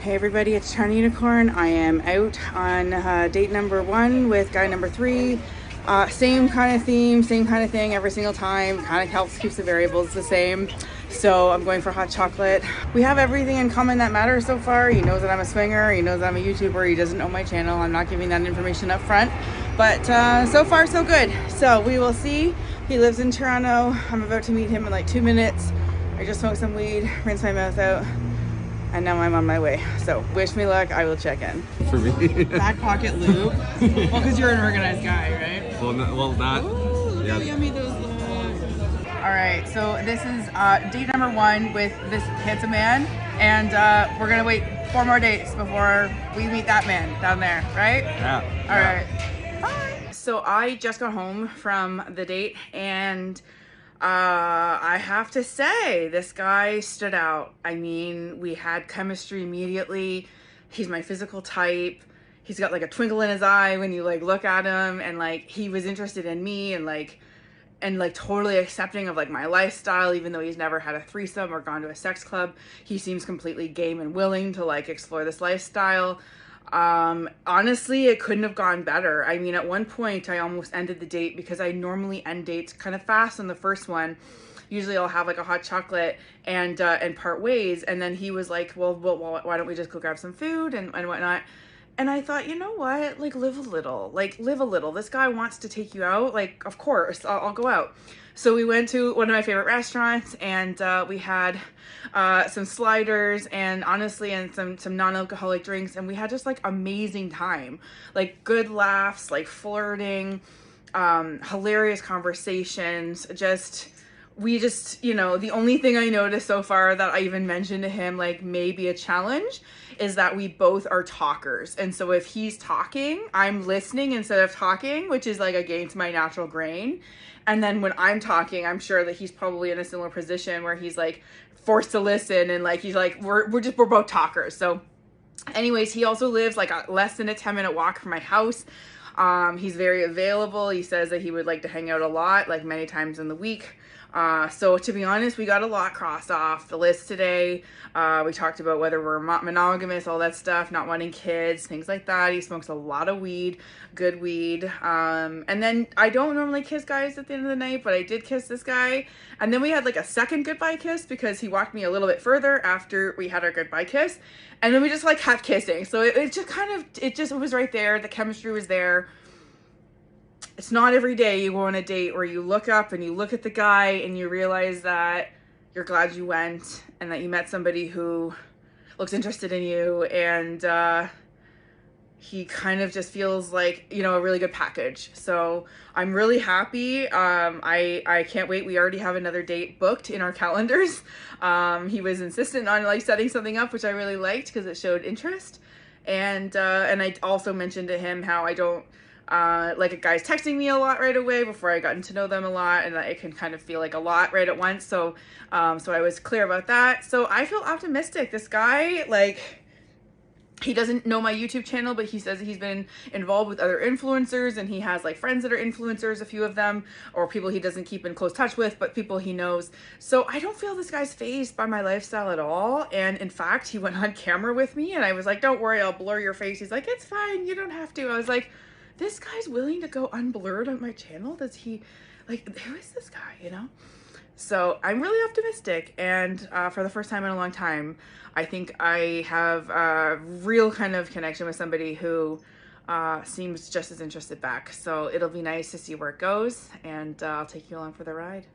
Hey everybody, it's TorontoUnicorn. I am out on date number 1 with guy number 3. Same kind of theme, same kind of thing every single time. Kind of helps keeps the variables the same. So I'm going for hot chocolate. We have everything in common that matters so far. He knows that I'm a swinger. He knows that I'm a YouTuber. He doesn't know my channel. I'm not giving that information up front. But so far so good. So we will see. He lives in Toronto. I'm about to meet him in like 2 minutes. I just smoked some weed, rinsed my mouth out, and now I'm on my way. So wish me luck. I will check in. For me. Back pocket lube. Well, because you're an organized guy, right? Well, that. Ooh, Yeah. yummy those looks. All right, so this is date number 1 with this handsome man, and we're gonna wait 4 more dates before we meet that man down there, right? Yeah. All right. Bye. So I just got home from the date, and I have to say, this guy stood out. I mean, we had chemistry immediately. He's my physical type. He's got like a twinkle in his eye when you like look at him, and like he was interested in me and like totally accepting of like my lifestyle, even though he's never had a threesome or gone to a sex club. He seems completely game and willing to like explore this lifestyle. Honestly, it couldn't have gone better. I mean, at one point I almost ended the date because I normally end dates kind of fast on the first one. Usually I'll have like a hot chocolate and part ways. And then he was like, well, why don't we just go grab some food and whatnot. And I thought, you know what, like live a little. This guy wants to take you out. Like, of course, I'll go out. So we went to one of my favorite restaurants, and we had some sliders and honestly, and some non-alcoholic drinks. And we had just like amazing time, like good laughs, like flirting, hilarious conversations. We just, you know, the only thing I noticed so far that I even mentioned to him, like maybe a challenge, is that we both are talkers. And so if he's talking, I'm listening instead of talking, which is like against my natural grain. And then when I'm talking, I'm sure that he's probably in a similar position where he's like forced to listen, and like he's like, we're both talkers. So anyways, he also lives like less than a 10-minute walk from my house. He's very available. He says that he would like to hang out a lot, like many times in the week. So to be honest, we got a lot crossed off the list today. We talked about whether we're monogamous, all that stuff, not wanting kids, things like that. He smokes a lot of weed, good weed. And then I don't normally kiss guys at the end of the night, but I did kiss this guy. And then we had like a second goodbye kiss because he walked me a little bit further after we had our goodbye kiss. And then we just like kept kissing. So it was right there. The chemistry was there. It's not every day you go on a date where you look up and you look at the guy and you realize that you're glad you went and that you met somebody who looks interested in you, and he kind of just feels like, you know, a really good package. So I'm really happy. I can't wait. We already have another date booked in our calendars. He was insistent on like setting something up, which I really liked because it showed interest. And I also mentioned to him how I don't like a guy's texting me a lot right away before I gotten to know them a lot, and it can kind of feel like a lot right at once. So so I was clear about that. So I feel optimistic. This guy, like, he doesn't know my YouTube channel, but he says he's been involved with other influencers, and he has like friends that are influencers, a few of them, or people he doesn't keep in close touch with, but people he knows. So I don't feel this guy's fazed by my lifestyle at all. And in fact, he went on camera with me, and I was like, don't worry, I'll blur your face. He's like, it's fine, you don't have to. I was like, this guy's willing to go unblurred on my channel? Does he, like, who is this guy, you know? So I'm really optimistic, and for the first time in a long time, I think I have a real kind of connection with somebody who seems just as interested back. So it'll be nice to see where it goes, and I'll take you along for the ride.